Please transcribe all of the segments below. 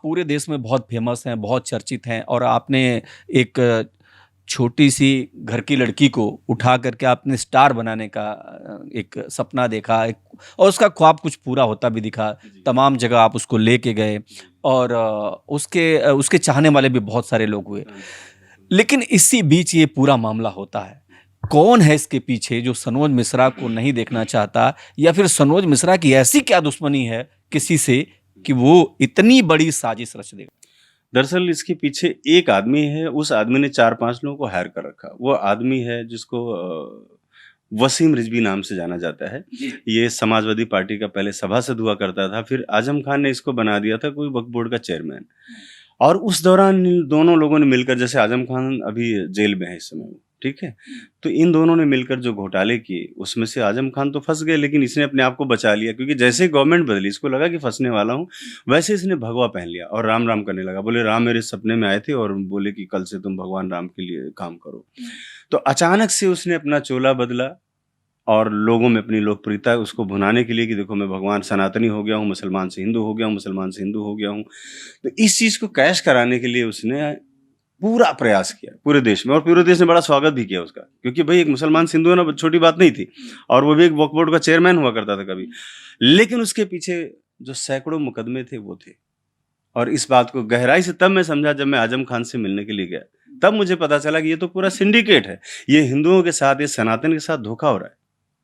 पूरे देश में बहुत फेमस हैं, बहुत चर्चित हैं और आपने एक छोटी सी घर की लड़की को उठा करके आपने स्टार बनाने का एक सपना देखा और उसका ख्वाब कुछ पूरा होता भी दिखा। तमाम जगह आप उसको लेके गए और उसके चाहने वाले भी बहुत सारे लोग हुए। लेकिन इसी बीच ये पूरा मामला होता है। कौन है इसके पीछे जो सनोज मिश्रा को नहीं देखना चाहता, या फिर सनोज मिश्रा की ऐसी क्या दुश्मनी है किसी से कि वो इतनी बड़ी साजिश रच देगा? दरअसल इसके पीछे एक आदमी है, उस आदमी ने 4-5 लोगों को हायर कर रखा। वो आदमी है जिसको वसीम रिजवी नाम से जाना जाता है। ये समाजवादी पार्टी का पहले सभासद हुआ करता था, फिर आजम खान ने इसको बना दिया था कोई वक्फ बोर्ड का चेयरमैन। और उस दौरान दोनों लोगों ने मिलकर, जैसे आजम खान अभी जेल में है इस समय, ठीक है, तो इन दोनों ने मिलकर जो घोटाले किए उसमें से आजम खान तो फंस गए, लेकिन इसने अपने आप को बचा लिया, क्योंकि जैसे ही गवर्नमेंट बदली इसको लगा कि फंसने वाला हूँ, वैसे इसने भगवा पहन लिया और राम राम करने लगा। बोले राम मेरे सपने में आए थे और बोले कि कल से तुम भगवान राम के लिए काम करो। तो अचानक से उसने अपना चोला बदला और लोगों में अपनी लोकप्रियता उसको भुनाने के लिए कि देखो मैं भगवान सनातनी हो गया हूँ, मुसलमान से हिंदू हो गया हूँ, मुसलमान से हिंदू हो गया हूँ। तो इस चीज़ को कैश कराने के लिए उसने पूरा प्रयास किया पूरे देश में, और पूरे देश ने बड़ा स्वागत भी किया उसका, क्योंकि भाई एक मुसलमान से हिंदू होना छोटी बात नहीं थी, और वो भी एक वक्फ बोर्ड का चेयरमैन हुआ करता था कभी। लेकिन उसके पीछे जो सैकड़ों मुकदमे थे वो थे, और इस बात को गहराई से तब मैं समझा जब मैं आजम खान से मिलने के लिए गया। तब मुझे पता चला कि ये तो पूरा सिंडिकेट है, ये हिंदुओं के साथ, ये सनातन के साथ धोखा हो रहा है,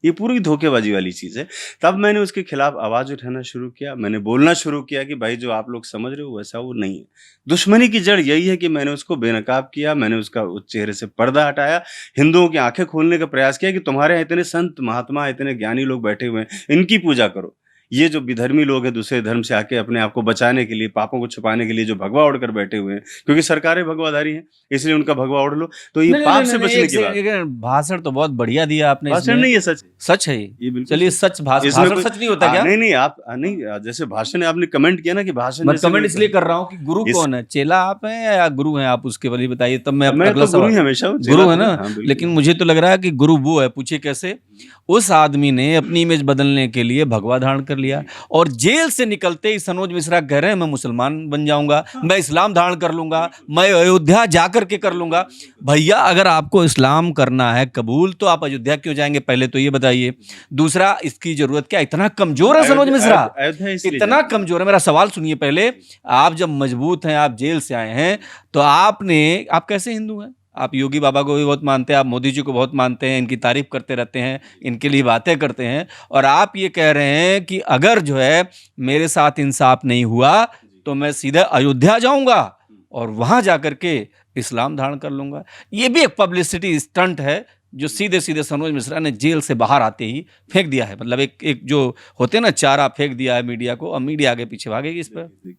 ये पूरी धोखेबाजी वाली चीज़ है। तब मैंने उसके खिलाफ आवाज़ उठाना शुरू किया, मैंने बोलना शुरू किया कि भाई जो आप लोग समझ रहे हो वैसा वो नहीं है। दुश्मनी की जड़ यही है कि मैंने उसको बेनकाब किया, मैंने उसका उस चेहरे से पर्दा हटाया, हिंदुओं की आंखें खोलने का प्रयास किया कि तुम्हारे यहाँ इतने संत महात्मा, इतने ज्ञानी लोग बैठे हुए हैं, इनकी पूजा करो। ये जो विधर्मी लोग हैं दूसरे धर्म से आके अपने आप को बचाने के लिए, पापों को छुपाने के लिए जो भगवा ओढ़ कर बैठे हुए हैं, क्योंकि सरकारें भगवाधारी हैं इसलिए उनका भगवा ओढ़ लो, तो ये पाप से बचने की बात। भाषण तो बहुत बढ़िया दिया आपने। भाषण नहीं है, सच सच है ये बिल्कुल। चलिए सच भाषण सच नहीं होता क्या? नहीं आप नहीं, जैसे भाषण आपने कमेंट किया ना कि भाषण, मैं कमेंट इसलिए कर रहा हूँ कि गुरु कौन है, चेला आप हैं या गुरु हैं आप, उसके बारे में बताइए तब मैं अगला सवाल। गुरु हमेशा गुरु है ना, लेकिन मुझे तो लग रहा है कि गुरु वो है। पूछिए कैसे? उस आदमी ने अपनी इमेज बदलने के लिए भगवा धारण कर लिया, और जेल से निकलते ही सनोज मिश्रा कह रहे हैं मैं मुसलमान बन जाऊंगा, मैं इस्लाम धारण कर लूंगा, मैं अयोध्या जाकर के कर लूंगा। भैया अगर आपको इस्लाम करना है कबूल, तो आप अयोध्या क्यों जाएंगे, पहले तो ये बताइए। दूसरा, इसकी जरूरत क्या? इतना कमजोर है सनोज मिश्रा, इतना कमजोर है? मेरा सवाल सुनिए पहले। आप जब मजबूत हैं, आप जेल से आए हैं, तो आप कैसे हिंदू हैं? आप योगी बाबा को भी बहुत मानते हैं, आप मोदी जी को बहुत मानते हैं, इनकी तारीफ करते रहते हैं, इनके लिए बातें करते हैं, और आप ये कह रहे हैं कि अगर जो है मेरे साथ इंसाफ नहीं हुआ तो मैं सीधे अयोध्या जाऊंगा और वहां जाकर के इस्लाम धारण कर लूंगा। ये भी एक पब्लिसिटी स्टंट है जो सीधे सीधे सनोज मिश्रा ने जेल से बाहर आते ही फेंक दिया है। मतलब एक जो होते हैं ना, चारा फेंक दिया है मीडिया को, अब मीडिया आगे पीछे भागेगी इस पर।